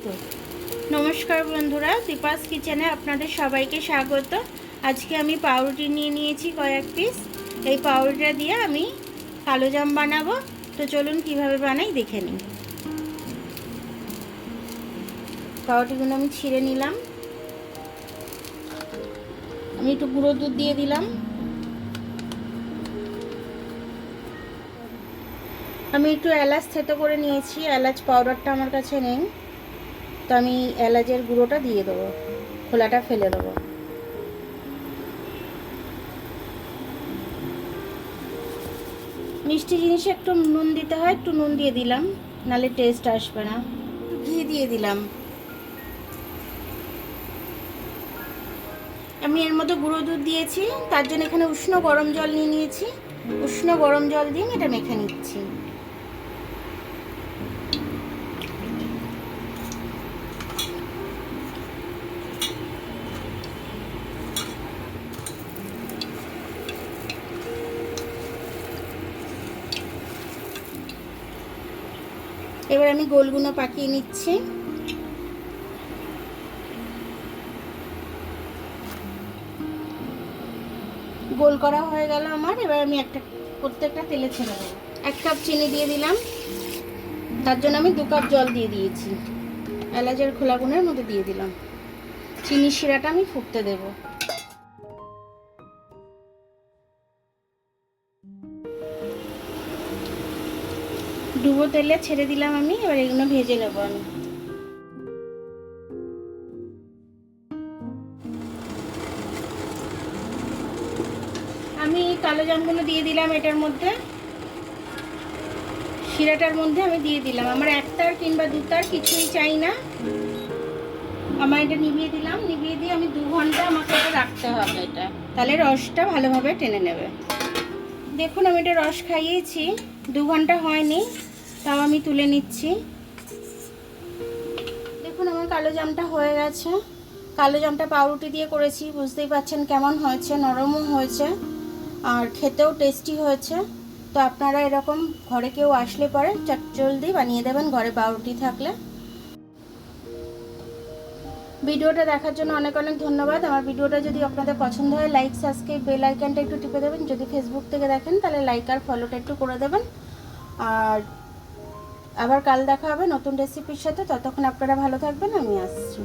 তো নমস্কার বন্ধুরা, দীপাস কিচেনে আপনাদের সবাইকে স্বাগত। আজকে আমি পাউরুটি নিয়ে নিয়েছি কয়েক পিস। এই পাউরুটিটা দিয়ে আমি কালোজাম বানাবো। তো চলুন কিভাবে বানাই দেখে নিই। পাউরুটিগুলো আমি ছিঁড়ে নিলাম। আমি একটু গুঁড়ো দুধ দিয়ে দিলাম। আমি একটু এলাচ থেতো করে নিয়েছি। এলাচ পাউডারটা আমার কাছে নেই, তো আমি এলাচের গুঁড়োটা দিয়ে দেবো, খোলাটা ফেলে দেবো। মিষ্টি জিনিসে একটু নুন দিতে হয়, একটু নুন দিয়ে দিলাম, নাহলে টেস্ট আসবে না। একটু ঘি দিয়ে দিলাম। আমি এর মধ্যে গুঁড়ো দুধ দিয়েছি, তার জন্য এখানে উষ্ণ গরম জল নিয়ে নিয়েছি। উষ্ণ গরম জল দিয়ে এটা মেখে নিচ্ছি। এবার আমি গোলগুলো পাকিয়ে নিচ্ছি। গোল করা হয়ে গেল আমার। এবার আমি প্রত্যেকটা তেলে ছেড়ে দেবো। 1 কাপ চিনি দিয়ে দিলাম, তার জন্য আমি 2 কাপ জল দিয়ে দিয়েছি। এলাচের খোলাগুনের মধ্যে দিয়ে দিলাম। চিনির শিরাটা আমি ফুটতে দেব। ডুবো তেলে ছেড়ে দিলাম আমি। এবার এগুলো ভেজে নেব আমি কালো জামগুলো দিয়ে দিলাম এটার মধ্যে। শিরাটার মধ্যে আমি দিয়ে দিলাম। আমার 1 তার কিংবা 2 তার কিছুই চাই না। আমার এটা নিভিয়ে দিলাম। নিভিয়ে দিয়ে আমি 2 ঘন্টা আমাকে এটা রাখতে হবে, এটা তাহলে রসটা ভালোভাবে টেনে নেবে। দেখুন আমি এটা রস খাইয়েছি, 2 ঘন্টা হয়নি, তাও আমি তুলে নিচ্ছি। দেখুন আমার কালো জামটা হয়ে গেছে। কালো জামটা পাউরুটি দিয়ে করেছি, বুঝতেই পাচ্ছেন কেমন হয়েছে, নরমও হয়েছে আর খেতেও টেস্টি হয়েছে। তো আপনারা এরকম ঘরে কেউ আসলে পরে চটজলদি বানিয়ে দেবেন, ঘরে পাউরুটি থাকলে। ভিডিওটা দেখার জন্য অনেক অনেক ধন্যবাদ। আমার ভিডিওটা যদি আপনাদের পছন্দ হয়, লাইক, সাবস্ক্রাইব, বেল আইকনটা একটু টিপে দেবেন। যদি ফেসবুক থেকে দেখেন তাহলে লাইক আর ফলোটা একটু করে দেবেন। আর আবার কাল দেখা হবে নতুন রেসিপির সাথে। ততক্ষণ আপনারা ভালো থাকবেন, আমি আসছি।